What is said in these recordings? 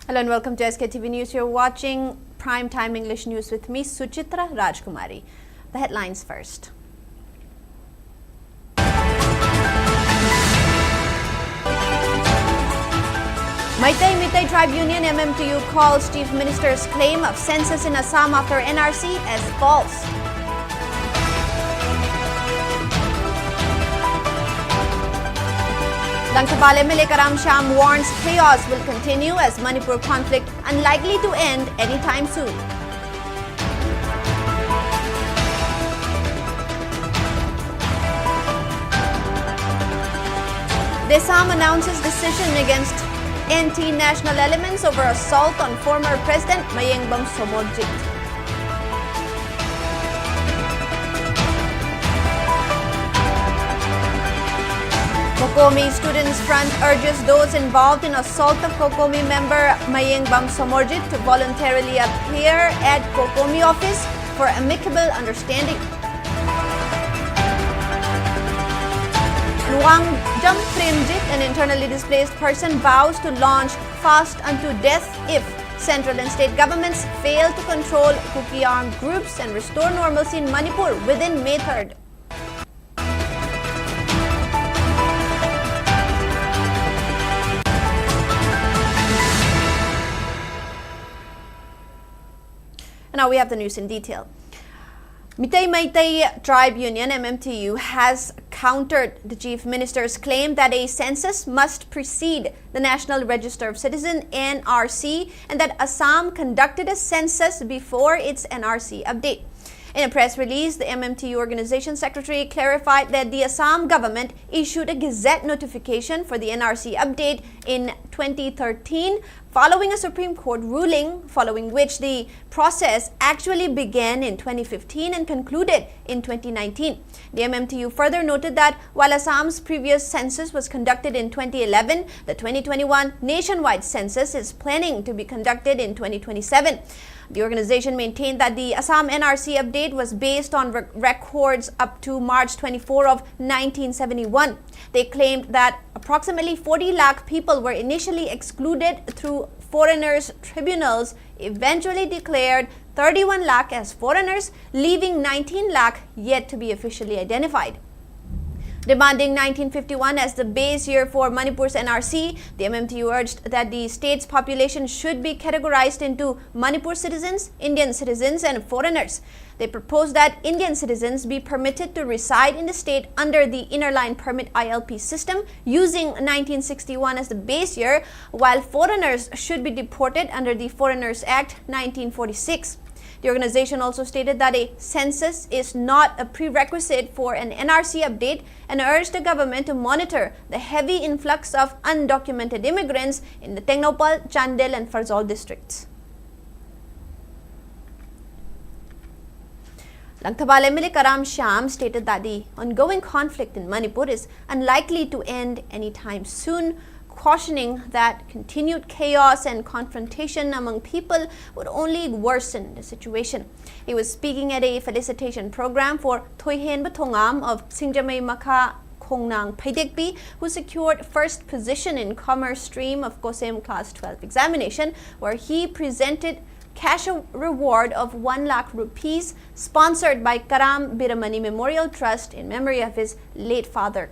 Hello and welcome to SKTV News. You're watching Primetime English News with me, Suchitra Rajkumari. The headlines first. Meitei Tribe Union MMTU calls Chief Minister's claim of census in Assam after NRC as false. Langtabal MLA Karam Shyam warns chaos will continue as Manipur conflict unlikely to end anytime soon. The Assam announces decision against anti-national elements over assault on former President Manipur Somojit. Kokomi Students Front urges those involved in assault of Kokomi member Manipur Somojit to voluntarily appear at Kokomi office for amicable understanding. Nuangjam Premjit, an internally displaced person, vows to launch fast unto death if central and state governments fail to control Kuki armed groups and restore normalcy in Manipur within May 3rd. Now we have the news in detail. Meitei Tribe Union MMTU has countered the Chief Minister's claim that a census must precede the National Register of Citizens (NRC) and that Assam conducted a census before its NRC update. In a press release, the MMTU organization secretary clarified that the Assam government issued a gazette notification for the NRC update in 2013 following a Supreme Court ruling, following which the process actually began in 2015 and concluded in 2019. The MMTU further noted that while Assam's previous census was conducted in 2011, the 2021 nationwide census is planning to be conducted in 2027. The organization maintained that the Assam NRC update was based on records up to March 24 of 1971. They claimed that approximately 40 lakh people were initially excluded through foreigners' tribunals, eventually declared 31 lakh as foreigners, leaving 19 lakh yet to be officially identified. Demanding 1951 as the base year for Manipur's NRC, the MMTU urged that the state's population should be categorized into Manipur citizens, Indian citizens, and foreigners. They proposed that Indian citizens be permitted to reside in the state under the Inner Line Permit ILP system using 1961 as the base year, while foreigners should be deported under the Foreigners Act 1946. The organization also stated that a census is not a prerequisite for an NRC update and urged the government to monitor the heavy influx of undocumented immigrants in the Tengnopal, Chandel, and Farzol districts. Langtabal MLA Karam Shyam stated that the ongoing conflict in Manipur is unlikely to end anytime soon, cautioning that continued chaos and confrontation among people would only worsen the situation. He was speaking at a felicitation program for Thoihen Bathongam of Singjamei Makha Khongnang Paidekpi, who secured first position in Commerce Stream of COSEM Class 12 examination, where he presented cash reward of 1 lakh rupees sponsored by Karam Biramani Memorial Trust in memory of his late father.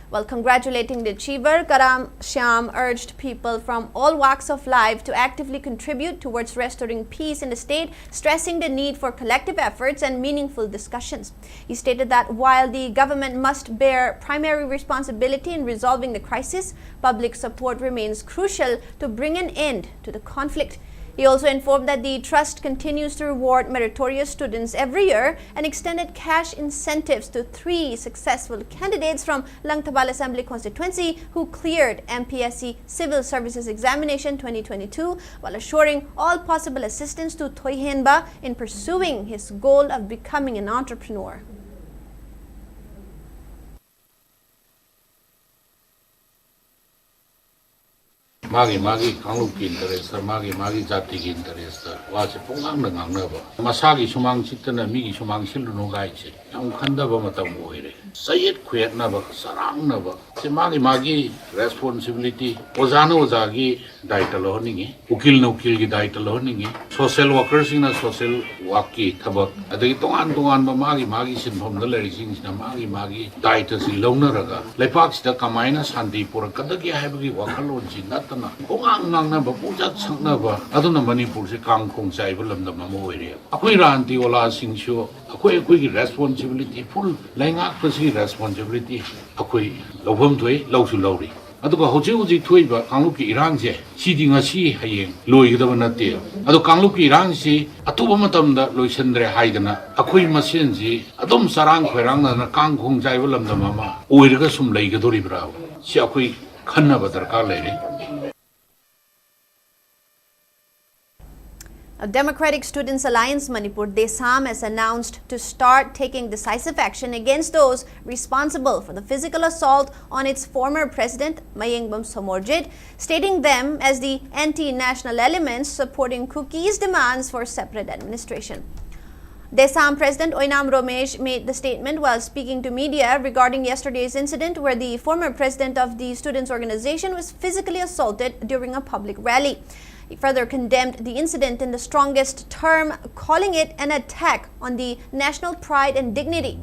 While congratulating the achiever, Karam Shyam urged people from all walks of life to actively contribute towards restoring peace in the state, stressing the need for collective efforts and meaningful discussions. He stated that while the government must bear primary responsibility in resolving the crisis, public support remains crucial to bring an end to the conflict. He also informed that the trust continues to reward meritorious students every year and extended cash incentives to 3 successful candidates from Langtabal Assembly constituency who cleared MPSC Civil Services Examination 2022, while assuring all possible assistance to Thoihenba in pursuing his goal of becoming an entrepreneur. Magi Kangluki interest, Magi Jati interest, was a Pongang Nangaba. Masagi Sumang Chitana, Migi Sumang Silunogaichi. ꯌꯥꯝ ꯈꯟꯗꯕ ꯃꯇꯝ ꯑꯣꯏꯔꯦ ꯆꯌꯦꯠ ꯈꯨꯌꯦꯠꯅꯕ ꯆꯔꯥꯡꯅꯕ ꯁꯤ ꯃꯥꯒꯤ responsibility ꯑꯣꯖꯥꯅ ꯑꯣꯖꯥꯒꯤ diet ꯂꯧꯍꯟꯅꯤꯡꯉꯤ ꯎꯀꯤꯜꯅ ꯎꯀꯤꯜꯒꯤ diet ꯂꯧꯍꯟꯅꯤꯡꯉꯤ social ꯋꯥꯔꯀꯔꯁꯤꯡꯅ social ꯋꯥꯔꯛꯀꯤ ꯊꯕꯛ ꯑꯗꯒꯤ ꯇꯣꯉꯥꯟ ꯇꯣꯉꯥꯟꯕ ꯃꯥꯒꯤ ꯁꯤꯟꯐꯝꯗ ꯂꯩꯔꯤꯁꯤꯡꯁꯤꯅ ꯃꯥꯒꯤ ꯗꯥꯏꯇꯁꯤ ꯂꯧꯅꯔꯒ ꯂꯩꯕꯥꯛꯁꯤꯗ ꯀꯃꯥꯏꯅ ꯁꯥꯟꯇꯤ ꯄꯨꯔꯛꯀꯗꯒꯦ ꯍꯥꯏꯕꯒꯤ ꯋꯥꯈꯜꯂꯣꯟꯁꯤ ꯅꯠꯇꯅ ꯄꯨꯡꯉꯥꯡ ꯉꯥꯡꯅꯕ ꯄꯨꯡꯆꯠ ꯁꯛꯅꯕ ꯑꯗꯨꯅ ꯃꯅꯤꯄꯨꯔꯁꯤ ꯀꯥꯡꯈꯣꯡ ꯆꯥꯏꯕ ꯂꯝꯗꯝ ꯑꯃ ꯑꯣꯏꯔꯦ ꯑꯩꯈꯣꯏ ꯔꯥꯟꯇꯤ ꯑꯣꯂꯥꯁꯤꯡꯁꯨ ꯑꯩꯈꯣꯏꯒꯤ ꯔꯦꯁꯄꯣꯟꯁꯤꯕꯤꯂꯤꯇꯤ ꯐꯨꯜ ꯂꯩꯉꯥꯛꯄꯁꯤꯒꯤ ꯔꯦꯁꯄꯣꯟꯁꯤꯕꯤꯂꯤꯇꯤ ꯑꯩꯈꯣꯏ ꯂꯧꯐꯝ ꯊꯣꯛꯏ ꯂꯧꯁꯨ ꯂꯧꯔꯤ ꯑꯗꯨꯒ ꯍꯧꯖꯤꯛ ꯊꯣꯛꯏꯕ ꯀꯥꯡꯂꯨꯞꯀꯤ ꯏꯔꯥꯡꯁꯦ ꯁꯤꯗꯤ ꯉꯁꯤ ꯍꯌꯦꯡ ꯂꯣꯏꯒꯗꯕ ꯅꯠꯇꯦ ꯑꯗꯣ ꯀꯥꯡꯂꯨꯞꯀꯤ ꯏꯔꯥꯡꯁꯤ ꯑꯊꯨꯕ ꯃꯇꯝꯗ ꯂꯣꯏꯁꯤꯟꯗ꯭ꯔꯦ ꯍꯥꯏꯗꯅ ꯑꯩꯈꯣই ꯃꯁꯦꯟꯁꯤ ꯑꯗꯨꯝ ꯆꯔꯥꯡ ꯈꯣꯏꯔꯥꯡꯅꯗꯅ ꯀꯥꯡꯈꯣꯡ ꯆꯥꯏꯕ ꯂꯝꯗꯝ ꯑꯃ ꯑꯣꯏꯔꯒ ꯁꯨꯝ ꯂꯩꯒꯗꯣꯔꯤꯕ꯭ꯔꯥ ꯁꯤ ꯑꯩꯈꯣই ꯈꯟꯅꯕ ꯗꯔꯀꯥꯔ ꯂꯩꯔꯦ A Democratic Students Alliance Manipur DESAM has announced to start taking decisive action against those responsible for the physical assault on its former president Mayengbam Somorjit, stating them as the anti-national elements supporting Kuki's demands for separate administration. DESAM President Oinam Romesh made the statement while speaking to media regarding yesterday's incident where the former president of the students' organization was physically assaulted during a public rally. He further condemned the incident in the strongest term, calling it an attack on the national pride and dignity.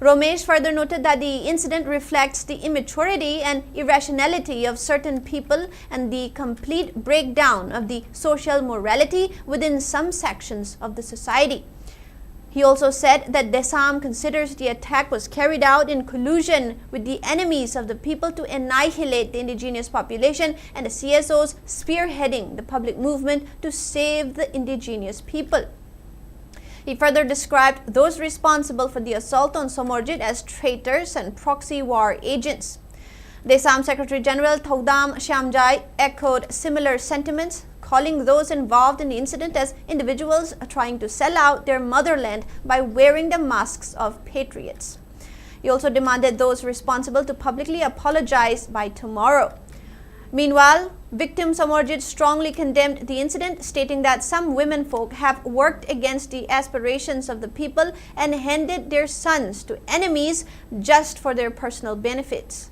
Romesh further noted that the incident reflects the immaturity and irrationality of certain people and the complete breakdown of the social morality within some sections of the society. He also said that DESAM considers the attack was carried out in collusion with the enemies of the people to annihilate the indigenous population, and the CSOs spearheading the public movement to save the indigenous people. He further described those responsible for the assault on Somorjit as traitors and proxy war agents. DESAM Secretary General Thodam Shyamjai echoed similar sentiments, calling those involved in the incident as individuals trying to sell out their motherland by wearing the masks of patriots. He also demanded those responsible to publicly apologize by tomorrow. Meanwhile, victim Somorjit strongly condemned the incident, stating that some women folk have worked against the aspirations of the people and handed their sons to enemies just for their personal benefits.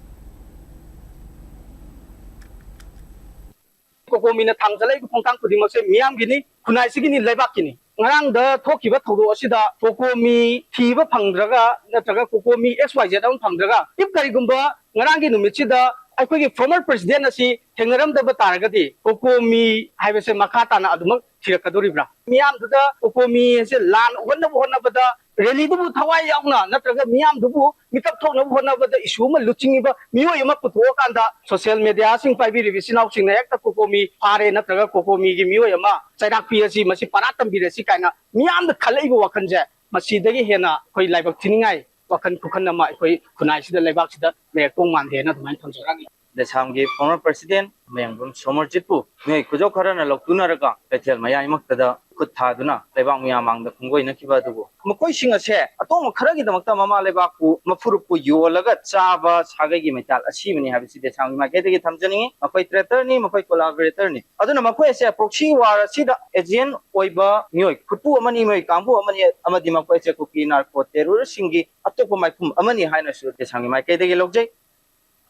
Kokomina thamjalai ku phongtang khudimak se miyam gini khunai sigini leibak kini ngarang da thokiba thodo asida kokomi thiba phangdraga natraga kokomi xyz dam phangdraga if karigumba ngarang gi numit sida akhoi gi former president asi thengaram da bataragadi kokomi haibase makata na adumak thirakadoribra miyam da kokomi se lan onna bonna bada rally du thawai yauna natraga miyam du mikap thona bonna bada issue ma luchingiba miyoi ma putho kanda social media sing pai bi revisional sing na ekta kokomi pare natraga kokomi gi miyoi ma chairak pi asi masi paratam bi resi kaina miyam da khalai go wakanje masi dagi hena koi laibak thiningai wakan kukhan ma koi khunai sida laibak sida me kong mande na thumai thamjaragi DESAM gi former president Mayengbam Somorjit pu ngai khujok kharana loktuna raka pethel mayai maktada khut thaduna leibak miya mangda khungoi na kiba dubu makoi singa se atong kharagi damakta mama leibak pu mafuru pu yolaga chaba sagai gi metal asibani habisi DESAM gi makai gi thamjani makoi traitor ni makoi collaborator ni aduna makoi se proxy war sida agent oiba mioi khutu amani moi kambu amani amadi makoi se kuki narco terror singi atopa maiphum amani haina su DESAM gi makai gi logjai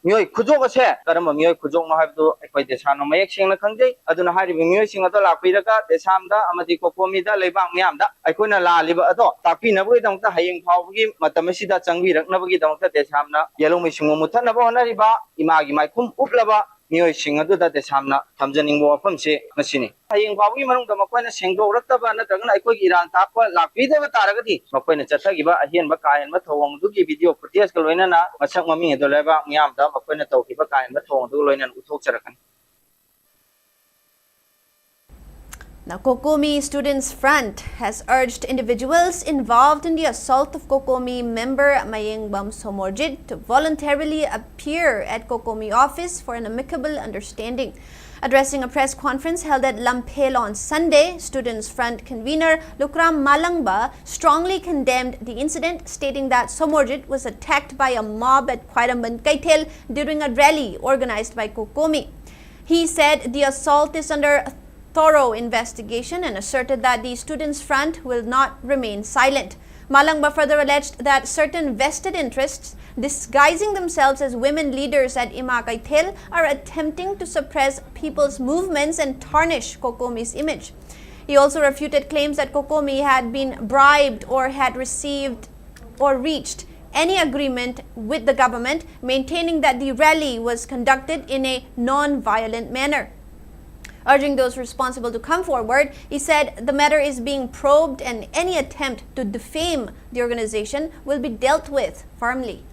Miyoi khujok ase karamba miyoi khujok no habdu akhoi DESAM no mayek sengna khangjai aduna hari miyoi singa to lakpiraga DESAM da amadi kokomi da leibak miyam da aikoina la liba ado tapi na boi dangta hayeng phawgi matam sida changbi rakna bagi dangta DESAM na yelo mi singo muthanna ba honari ba imagi maikum uplaba miyoi singa du da DESAM na thamjaning bo afam se nasini hayeng phawgi manung da makoina sengdo raktaba na tagna aikoi iran tapwa lakpida ba taragadi makoina chathagi ba ahian ba kayan ba thawang du gi video footage ka loina na masak mami do leba miyam da makoina tawki ba kayan ba thawang du loina uthok charakan. Now, Kokomi Students Front has urged individuals involved in the assault of Kokomi member Mayengbam Somorjit to voluntarily appear at Kokomi office for an amicable understanding. Addressing a press conference held at Lampel on Sunday, Students Front convener Lukram Malangba strongly condemned the incident, stating that Somorjit was attacked by a mob at Khwairamban Kaithel during a rally organized by Kokomi. He said the assault is under thorough investigation and asserted that the Students Front will not remain silent. Malangba further alleged that certain vested interests disguising themselves as women leaders at Ima Kaithel are attempting to suppress people's movements and tarnish Kokomi's image. He also refuted claims that Kokomi had been bribed or had received or reached any agreement with the government, maintaining that the rally was conducted in a non-violent manner. Urging those responsible to come forward, he said the matter is being probed and any attempt to defame the organization will be dealt with firmly.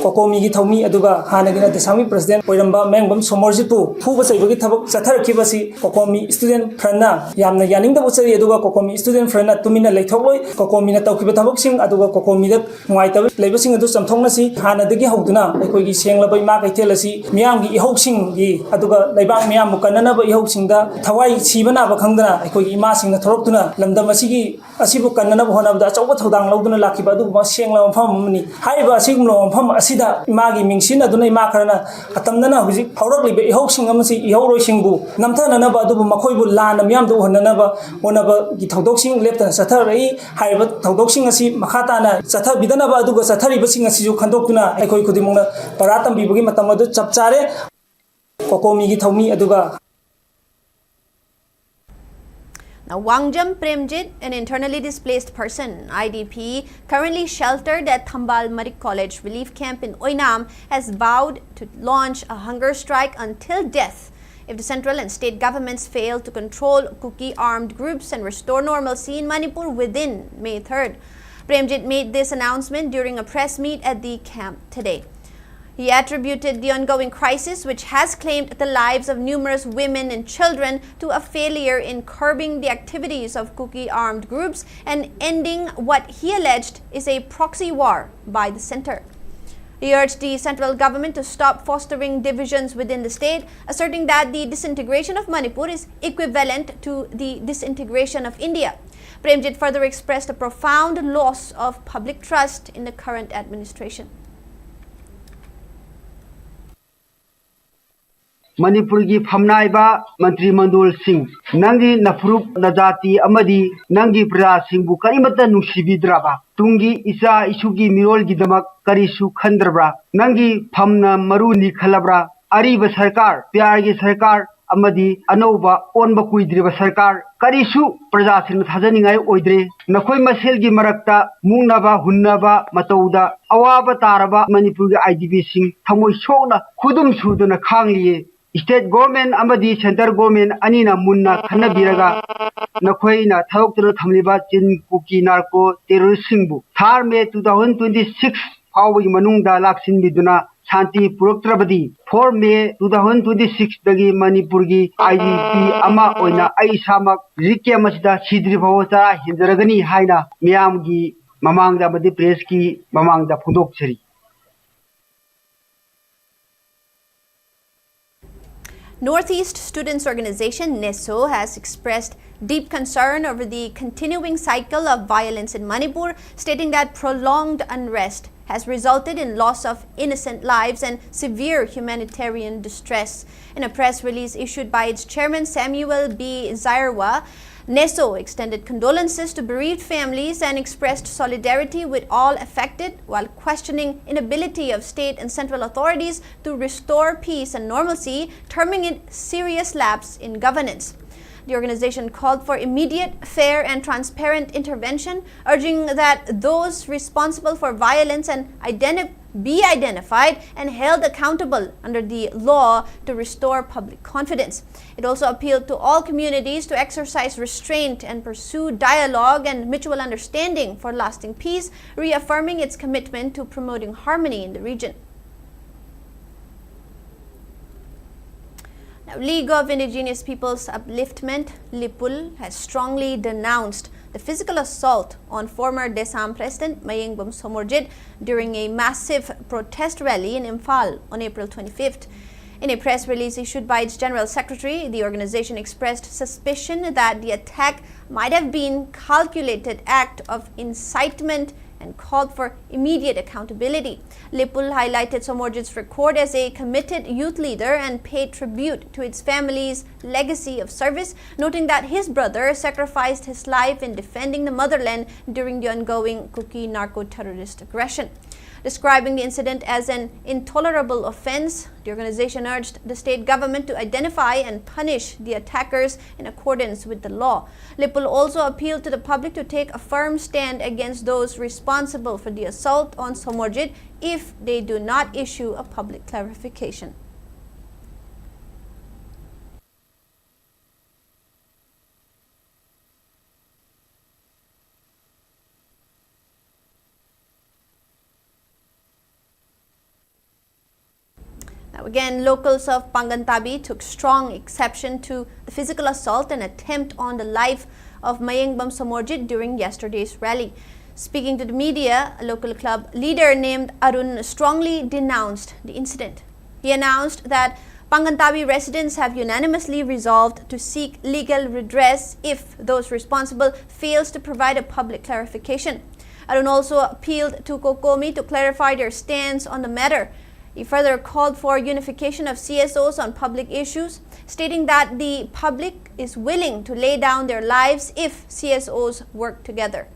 Kokomi gi thomi aduga hanagina desami president oiramba mengbam somorjipu phuba chaibagi thabak chatharakhibasi Kokomi student frana yamna yaningda bochari aduga Kokomi student frana tumina leithokloi Kokomi na tawkhiba thabak sing aduga Kokomi da ngaitab leibasing adu chamthongna si hanadagi hauduna aikoigi senglabai ma kaitelasi miyamgi ihoksing gi aduga leibang miyam mukanana ba ihoksing da thawai sibana ba khangdana aikoigi ima singna thoroktuna lamdam asigi asibu kanana ba honabda chawba thodang lauduna lakhiba adu ma sengla mpham amni haiba asigumlo mpham asida imagi mingsin aduna ima karana atamdana huji hauraklibe ihoksing amasi ihoroisingbu namthana ba adu makhoi bu lana miyam du honana ba onaba gi thodoksin leptan satharai haiba thodoksin asi makhatana satha bidana ba adu ga sathari basing asi ju khandokuna aikoi khudimongna paratam bibagi matam adu chapchare Kokomi gi thomi aduga. Now, Wangjam Premjit, an internally displaced person, IDP, currently sheltered at Thambal Marik College Relief Camp in Oinam, has vowed to launch a hunger strike until death if the central and state governments fail to control Kuki armed groups and restore normalcy in Manipur within May 3rd. Premjit made this announcement during a press meet at the camp today. He attributed the ongoing crisis, which has claimed the lives of numerous women and children, to a failure in curbing the activities of Kuki armed groups and ending what he alleged is a proxy war by the center. He urged the central government to stop fostering divisions within the state, asserting that the disintegration of Manipur is equivalent to the disintegration of India. Premjit further expressed a profound loss of public trust in the current administration. Manipur gi phamnaiba mantri mandol sing nangi nafrup najati amadi nangi pra singbu karimata nungshibidraba tungi isa isugi mirol gi damak karisu khandrabra nangi phamna maru ni khalabra ariba sarkar pyar gi sarkar amadi anova onba kuidriba sarkar karisu praja sing thajaningai oidre nakoi masel gi marakta mungnaba hunnaba matauda awaba taraba Manipur gi IDP sing thamoi sona khudum suduna khangli State government amadi center government anina munna khana biraga nakhoina thawktro thamliba chin kuki narco terrorist singbu thar May 2026 fawgi manungda laksin biduna shanti puroktrabadi 4 May 2026 dagi Manipur gi IDP ama oina ai samak rikya masida sidri bhawata hindaragani haina miyam gi mamangda badi press ki mamangda phundok chari. Northeast Students Organization NESO has expressed deep concern over the continuing cycle of violence in Manipur, stating that prolonged unrest has resulted in loss of innocent lives and severe humanitarian distress. In a press release issued by its chairman Samuel B. Zairwa, NESO extended condolences to bereaved families and expressed solidarity with all affected while questioning inability of state and central authorities to restore peace and normalcy, terming it serious lapse in governance. The organization called for immediate, fair and transparent intervention, urging that those responsible for violence and be identified and held accountable under the law to restore public confidence. It also appealed to all communities to exercise restraint and pursue dialogue and mutual understanding for lasting peace, reaffirming its commitment to promoting harmony in the region. Now, League of Indigenous Peoples Upliftment, LIPUL, has strongly denounced the physical assault on former Desam President Mayengbam Somorjit during a massive protest rally in Imphal on April 25th. In a press release issued by its General Secretary, the organization expressed suspicion that the attack might have been a calculated act of incitement and called for immediate accountability. Lipul highlighted Somorjit's record as a committed youth leader and paid tribute to its family's legacy of service, noting that his brother sacrificed his life in defending the motherland during the ongoing Kuki narco-terrorist aggression. Describing the incident as an intolerable offense, the organization urged the state government to identify and punish the attackers in accordance with the law. Lipul also appealed to the public to take a firm stand against those responsible for the assault on Somorjit if they do not issue a public clarification. Now again, locals of Pangantabi took strong exception to the physical assault and attempt on the life of Mayengbam Somorjit during yesterday's rally. Speaking to the media, a local club leader named Arun strongly denounced the incident. He announced that Pangantabi residents have unanimously resolved to seek legal redress if those responsible fails to provide a public clarification. Arun also appealed to Kokomi to clarify their stance on the matter. He further called for unification of CSOs on public issues, stating that the public is willing to lay down their lives if CSOs work together.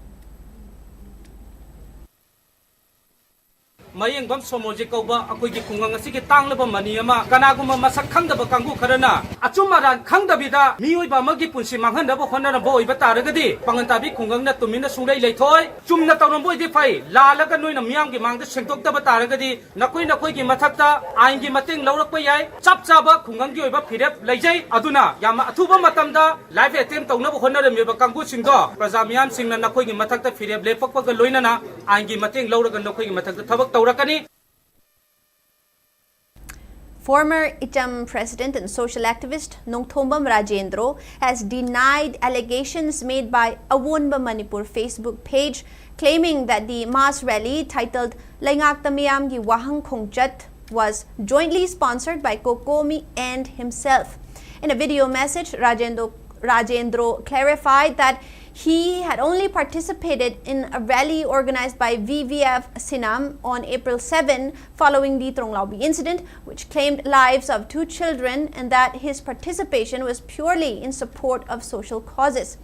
Mayengbam Somorjit kauba akoigi khungang asigi tanglaba mani ama kanaguma masak khangdaba kangbu kharana achumaran khangdabida miyoiba amagi punsi manghanaba honarabo oiba taragadi Pangantabi khungangna tumina sunglai leithoi chumna tawramboi di phai lalaga noina miyamgi mangda sengtoktaba taragadi nakoigi mathakta aingi mateng laurakpa yai chap chaba khunganggi oiba phirep leijai aduna yama athuba matamda live attempt tawnaba honaramiba kangbu singdo praja miyam singna nakoigi mathakta phirep lepakpaga loinana aingi mateng lauraga nakoigi mathakta thabak Former ITAM president and social activist Nongthombam Rajendro has denied allegations made by Awonba Manipur Facebook page claiming that the mass rally titled Laingak Tamiyam Gi Wahang Khongchat was jointly sponsored by Kokomi and himself. In a video message, Rajendro clarified that he had only participated in a rally organized by VVF Sinam on April 7 following the Tronglaubi incident, which claimed lives of 2 children, and that his participation was purely in support of social causes.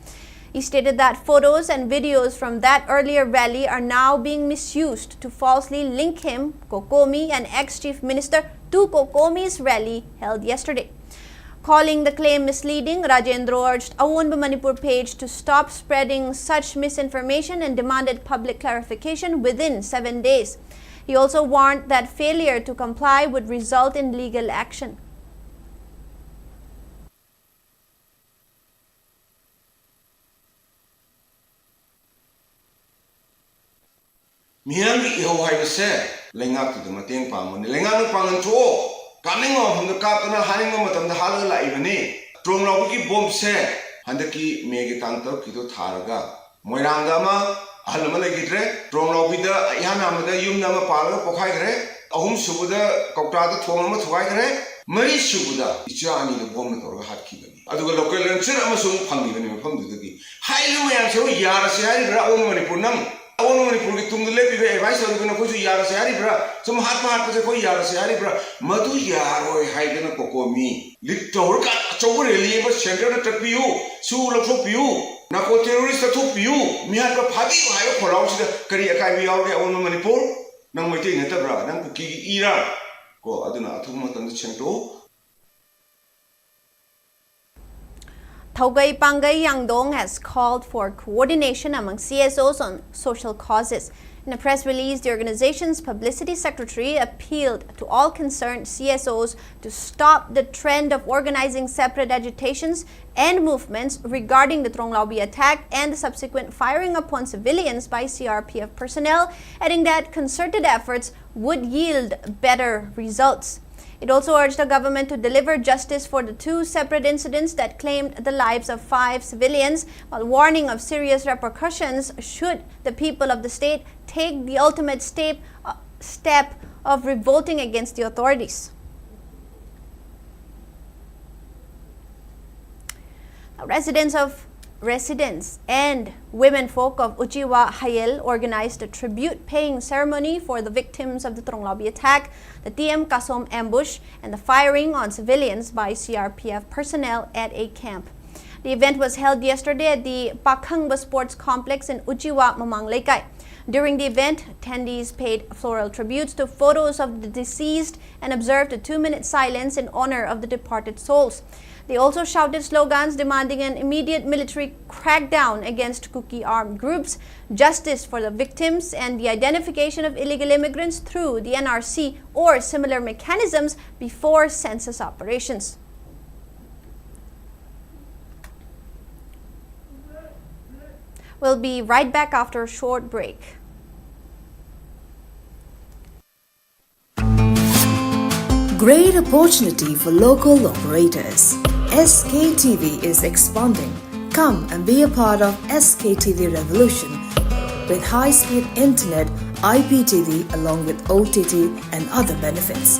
He stated that photos and videos from that earlier rally are now being misused to falsely link him, Kokomi, and ex-chief minister to Kokomi's rally held yesterday. Calling the claim misleading, Rajendro urged Awonba Manipur page to stop spreading such misinformation and demanded public clarification within 7 days. He also warned that failure to comply would result in legal action. Miyangi iho haibase lengak tu mateng pamone lengak pangan cho kaning of the kapana haning matam the hala laibani Tronglaubi bomb se handaki megi tangto kito tharaga moiranga ma halma lagitre Tronglaubi da yana amada yum nama pala pokhai gre ahum subuda kokta da thong ma thuai gre mari subuda ichani the bomb tor hat kibani aduga local rancher amasung phangi bani mafam dudagi hailu mayam so yara se hari ra om Manipur nam Awon Manipur ki tum dule pibe advice aru na kuju yara se hari bra some hat se koi yara se hari bra madu yaro hai gana Kokomi littor ka chobur eli ba center na tapiu su lokso piu na ko terrorist to piu mi hat ba phadi hayo kholau se kari akai bi yaw Awon Manipur nang mai te na ta bra nang ku ki ira ko aduna athum matan chento Thaugai Pangai Yangdong has called for coordination among CSOs on social causes. In a press release, the organization's publicity secretary appealed to all concerned CSOs to stop the trend of organizing separate agitations and movements regarding the Tronglaubi attack and the subsequent firing upon civilians by CRPF personnel, adding that concerted efforts would yield better results. It also urged the government to deliver justice for the 2 separate incidents that claimed the lives of 5 civilians, while warning of serious repercussions should the people of the state take the ultimate step of revolting against the authorities. Now, residents of residents and women folk of Uchiwa Hayel organized a tribute-paying ceremony for the victims of the Tronglabi attack, the TM Kasom ambush, and the firing on civilians by CRPF personnel at a camp. The event was held yesterday at the Pakhangba Sports Complex in Uchiwa, Mamang Laikai. During the event, attendees paid floral tributes to photos of the deceased and observed a 2-minute silence in honor of the departed souls. They also shouted slogans demanding an immediate military crackdown against Kuki armed groups, justice for the victims, and the identification of illegal immigrants through the NRC or similar mechanisms before census operations. We'll be right back after a short break. Great opportunity for local operators. SKTV is expanding. Come and be a part of SKTV revolution with high-speed internet, IPTV along with OTT and other benefits.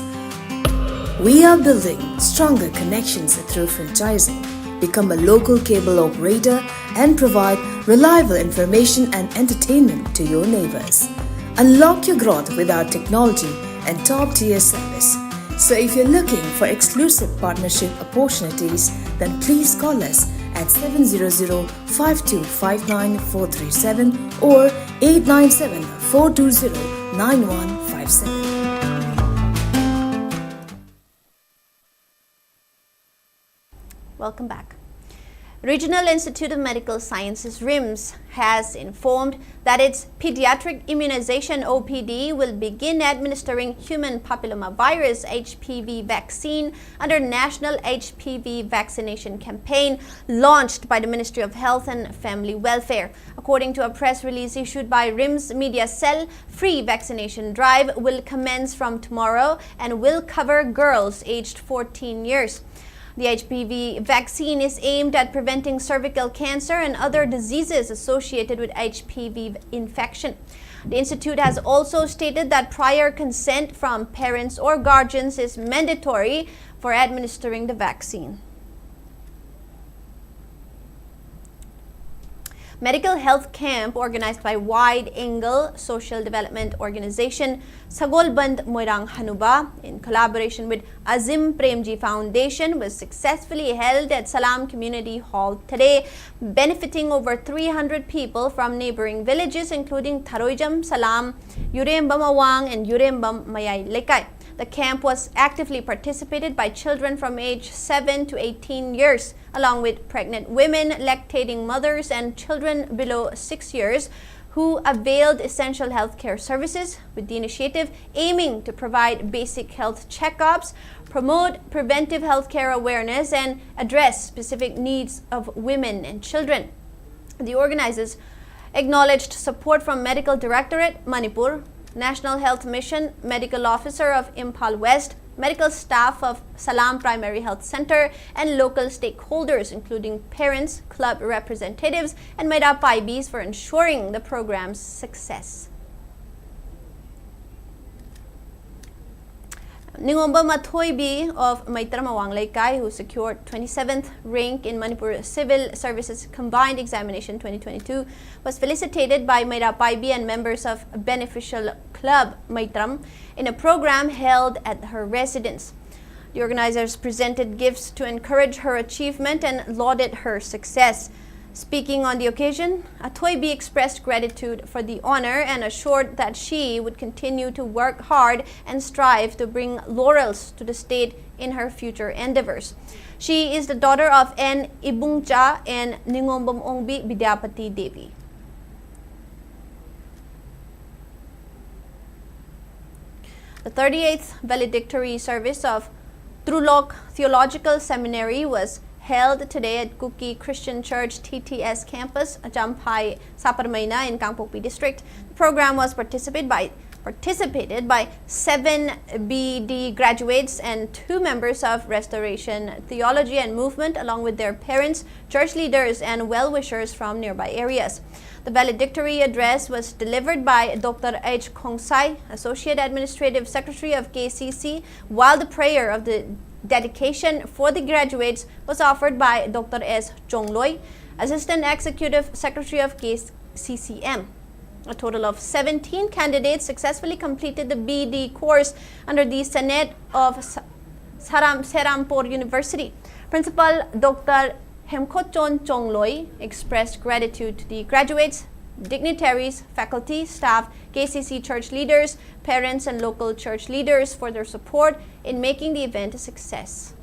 We are building stronger connections through franchising. Become a local cable operator and provide reliable information and entertainment to your neighbors. Unlock your growth with our technology and top-tier service. So if you're looking for exclusive partnership opportunities, then please call us at 700-5259-437 or 897-420-9157. Welcome back. Regional Institute of Medical Sciences RIMS has informed that its pediatric immunization OPD will begin administering human papillomavirus HPV vaccine under National HPV Vaccination Campaign launched by the Ministry of Health and Family Welfare. According to a press release issued by RIMS Media Cell, free vaccination drive will commence from tomorrow and will cover girls aged 14 years. The HPV vaccine is aimed at preventing cervical cancer and other diseases associated with HPV infection. The institute has also stated that prior consent from parents or guardians is mandatory for administering the vaccine. Medical health camp organized by Wide Angle Social Development Organization Sagolband Moirang Hanuba in collaboration with Azim Premji Foundation was successfully held at Salam Community Hall today, benefiting over 300 people from neighboring villages including Tharoijam, Salam, Yurembam Awang and Yurembam Mayay Lekay. The camp was actively participated by children from age 7 to 18 years, along with pregnant women, lactating mothers, and children below 6 years who availed essential healthcare services, with the initiative aiming to provide basic health checkups, promote preventive healthcare awareness, and address specific needs of women and children. The organizers acknowledged support from Medical Directorate, Manipur, National Health Mission, Medical Officer of Imphal West, medical staff of Salam Primary Health Center, and local stakeholders including parents, club representatives, and Maida Paibis for ensuring the program's success. Ningomba Mathoibi of Maitram Awang Laikai, who secured 27th rank in Manipur Civil Services Combined Examination 2022, was felicitated by Maida Paibi and members of Beneficial Club Maitram in a program held at her residence. The organizers presented gifts to encourage her achievement and lauded her success. Speaking on the occasion, Athoibi expressed gratitude for the honor and assured that she would continue to work hard and strive to bring laurels to the state in her future endeavors. She is the daughter of N. Ibungcha and Ningombam Ongbi Bidyapati Devi. The 38th valedictory service of Trulok Theological Seminary was held today at Kuki Christian Church TTS campus, Jampai, Saparmayna in Kangpokpi district. The program was participated by 7 BD graduates and 2 members of Restoration Theology and Movement, along with their parents, church leaders, and well-wishers from nearby areas. The valedictory address was delivered by Dr. H. Khongsai, Associate Administrative Secretary of KCC, while the prayer of the dedication for the graduates was offered by Dr. S. Chongloy, Assistant Executive Secretary of KCCM. A total of 17 candidates successfully completed the BD course under the Senate of Serampore University. Principal Dr. Hemkochon Chongloi expressed gratitude to the graduates, dignitaries, faculty, staff, KCC church leaders, parents, and local church leaders for their support in making the event a success.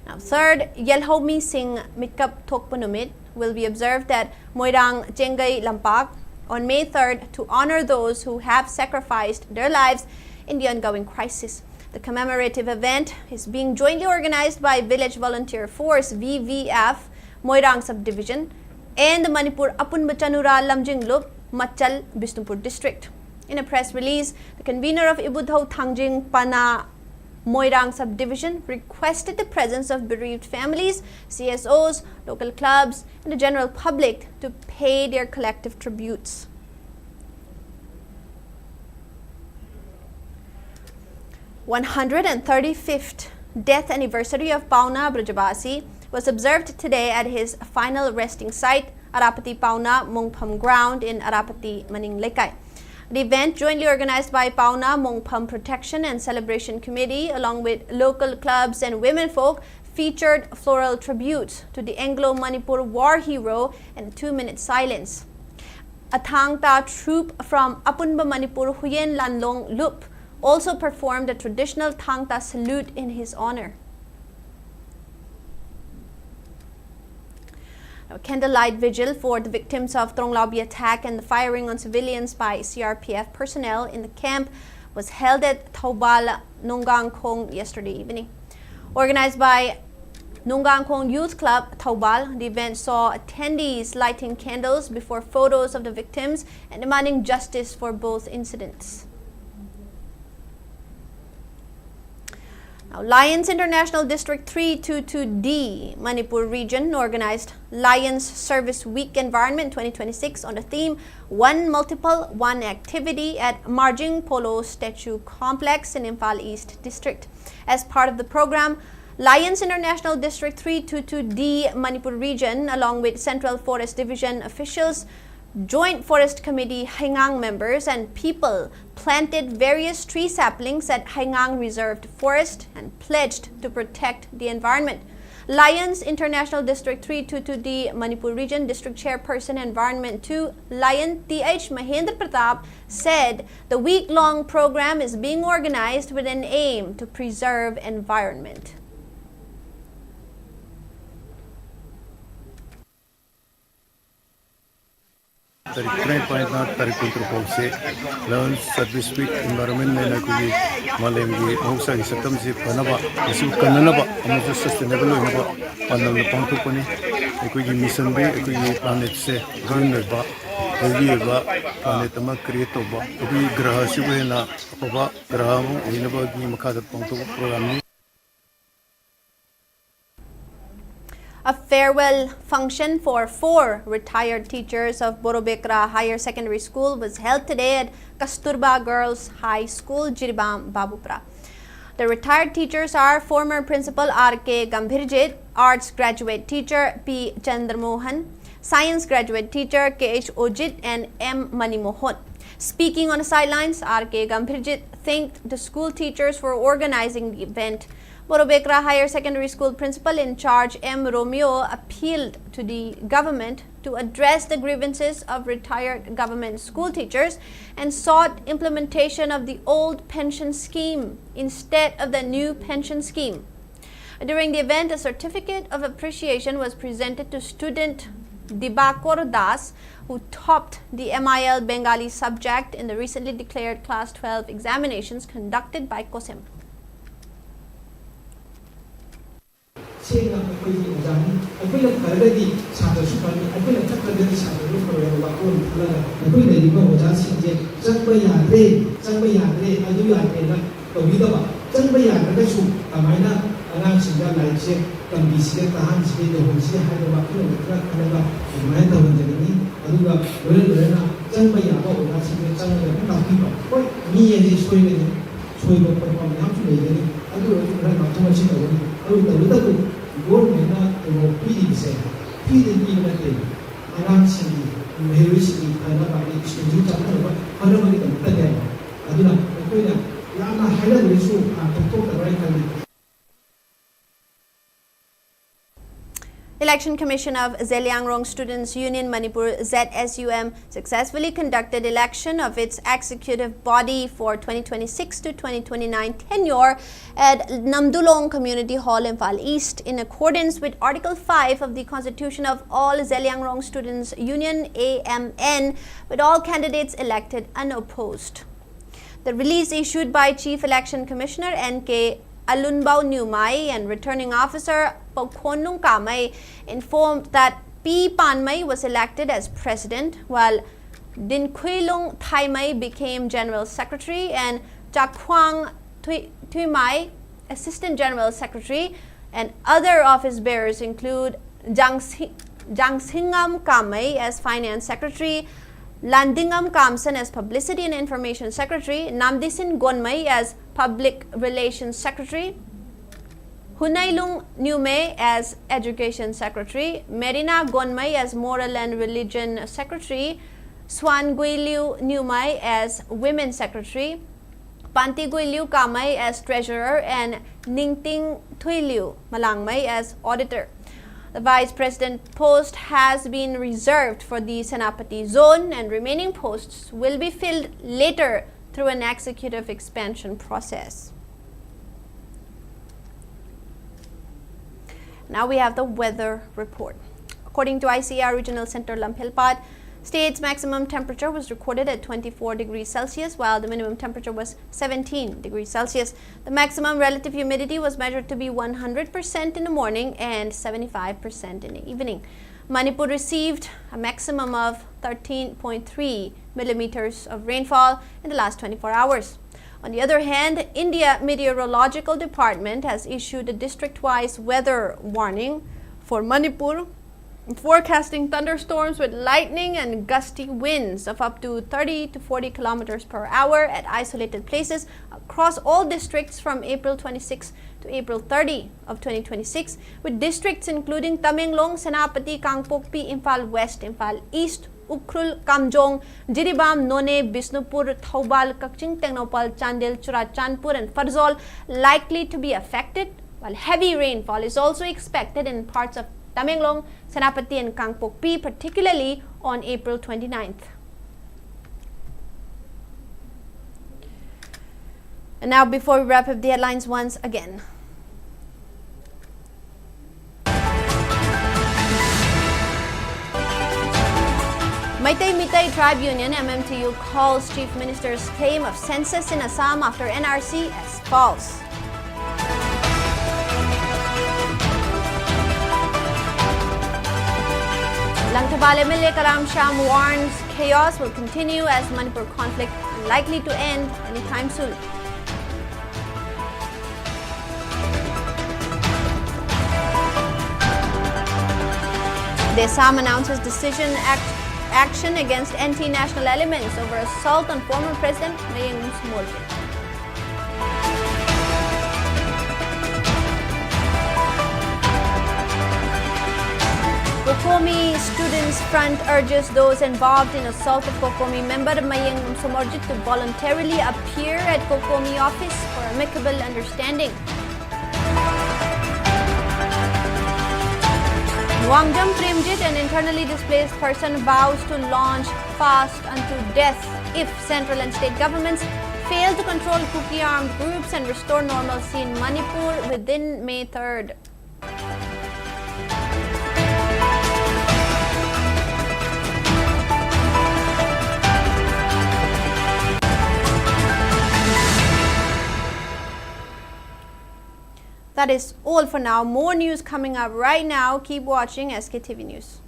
Now, third, Yelhomi Singh Mitkap Tokpanumit will be observed at Moirang Jengay Lampak on May 3rd to honor those who have sacrificed their lives in the ongoing crisis. The commemorative event is being jointly organized by Village Volunteer Force VVF, Moirang Subdivision, and the Manipur Apunbachanura Lamjinglup, Machal, Bishnupur District. In a press release, the convener of Ibudhau Thangjing Pana Moirang Subdivision requested the presence of bereaved families, CSOs, local clubs, and the general public to pay their collective tributes. The 135th death anniversary of Pauna Brajabasi was observed today at his final resting site, Arapati Pauna Mongpham Ground in Arapati, Maninglekai. The event, jointly organized by Pauna Mongpham Protection and Celebration Committee along with local clubs and women folk, featured floral tributes to the Anglo-Manipur war hero and a 2-minute silence. A Thangta troupe from Apunba Manipur Huyen Lanlong Lup also performed a traditional Thangta salute in his honor. A candlelight vigil for the victims of Tronglaubi attack and the firing on civilians by CRPF personnel in the camp was held at Thaubal, Nongangkhong yesterday evening. Organized by Nongangkhong Youth Club, Thaubal, the event saw attendees lighting candles before photos of the victims and demanding justice for both incidents. Now, Lions International District 322D, Manipur region organized Lions Service Week Environment 2026 on the theme One Multiple, One Activity at Marjing Polo Statue Complex in Imphal East District. As part of the program, Lions International District 322D, Manipur region, along with Central Forest Division officials, Joint Forest Committee Haingang members and people planted various tree saplings at Haingang Reserved Forest and pledged to protect the environment. Lions International District 322D Manipur Region District Chairperson Environment 2 Lion T.H. Mahendra Pratap said the week-long program is being organized with an aim to preserve environment. Lions Service Week Environment na kuyi malemgi mausa gi satam si panaba isu kananaba amazu sustainable hoiba panam na pangthupani kuyi mission be kuyi planet se green ba healthy ba planet ma create ba kuyi graha sibe na ba graha mu inaba gi makha pangthup program ni. A farewell function for 4 retired teachers of Borobekra Higher Secondary School was held today at Kasturba Girls High School, Jiribam, Babupra. The retired teachers are former Principal R.K. Gambhirjit, Arts Graduate Teacher P. Chandramohan, Science Graduate Teacher K.H. Ojit and M. Manimohon. Speaking on the sidelines, R.K. Gambhirjit thanked the school teachers for organizing the event. Borobekra Higher Secondary School Principal in charge M. Romeo appealed to the government to address the grievances of retired government school teachers and sought implementation of the old pension scheme instead of the new pension scheme. During the event, a certificate of appreciation was presented to student Dibakor Das, who topped the MIL Bengali subject in the recently declared Class 12 examinations conducted by COSEM. ꯑꯗꯨ ꯑꯣꯏꯔꯗꯤ ꯃꯊꯪ ꯑꯁꯤ ꯇꯧꯒꯅꯤ ꯑꯗꯨ ꯇꯧꯕꯇꯕꯨ ꯒꯣꯔꯃꯦꯟꯅ ꯄꯤꯔꯤꯕꯁꯦ ꯐ꯭ꯔꯤꯗ ꯄꯤꯕ ꯅꯠꯇꯦ ꯑꯉꯥꯡꯁꯤꯡꯒꯤ ꯃꯍꯩꯔꯣꯏꯁꯤꯡꯒꯤ ꯐꯅꯕ ꯁ꯭ꯀꯨꯜꯁꯤ ꯆꯠꯅꯕ ꯍꯣꯠꯅꯕꯒꯤꯗꯃꯛꯇꯅꯦꯕ ꯑꯗꯨꯅ ꯑꯩꯈꯣꯏꯅ ꯌꯥꯝꯅ ꯍꯥꯏꯅꯕꯗꯁꯨ ꯊꯣꯛꯇꯕ꯭ꯔꯥ ꯍꯥꯏꯅ ꯈꯜꯂꯤ. Election Commission of Zeliangrong Students Union Manipur ZSUM successfully conducted election of its executive body for 2026 to 2029 tenure at Namdulong Community Hall, Imphal East, in accordance with Article 5 of the Constitution of all Zeliangrong Students Union AMN, with all candidates elected unopposed. The release issued by Chief Election Commissioner N.K. Alunbao Numai and Returning Officer Paukhonung Kamay informed that P. Panmay was elected as President, while Dinquilung Thaimay became General Secretary and Chakwang Tuimay Assistant General Secretary, and other office bearers include Jangsingam Kamay as Finance Secretary, Landingam Kamsan as Publicity and Information Secretary, Namdisin Gonmay as Public Relations Secretary, Hunailung Nume as Education Secretary, Merina Gonmay as Moral and Religion Secretary, Swanguiliu Numay as Women Secretary, Pantiguiliu Kamay as Treasurer, and Ningting Tuiliu Malangmay as Auditor. The Vice President post has been reserved for the Senapati zone, and remaining posts will be filled later through an executive expansion process. Now we have the weather report. According to ICR Regional Center Lamphilpat, state's maximum temperature was recorded at 24 degrees Celsius, while the minimum temperature was 17 degrees Celsius. The maximum relative humidity was measured to be 100% in the morning and 75% in the evening. Manipur received a maximum of 13.3 millimeters of rainfall in the last 24 hours. On the other hand, India Meteorological Department has issued a district-wise weather warning for Manipur, forecasting thunderstorms with lightning and gusty winds of up to 30 to 40 kilometers per hour at isolated places across all districts from April 26 to April 30 of 2026, with districts including Tamenglong, Senapati, Kangpokpi, Imphal West, Imphal East, Ukhrul, Kamjong, Jiribam, None, Bisnupur, Thoubal, Kakching, Tengnaupal, Chandel, Churachandpur and Farzol likely to be affected, while heavy rainfall is also expected in parts of Tamenglong, Senapati and Kangpokpi, particularly on April 29th. And now, before we wrap up the headlines once again. Meitei Tribe Union MMTU calls Chief Minister's claim of census in Assam after NRC as false. Langtabal MLA Karam Sham warns chaos will continue as Manipur conflict unlikely to end anytime soon. The Assam announces action against anti-national elements over assault on former President Mayeng Musmolke. Kokomi Students Front urges those involved in assault of Kokomi member Mayeng Somorjit to voluntarily appear at Kokomi office for amicable understanding. Wangjam Premjit, an internally displaced person, vows to launch fast unto death if central and state governments fail to control Kuki armed groups and restore normalcy in Manipur within May 3rd. That is all for now. More news coming up right now. Keep watching SKTV News.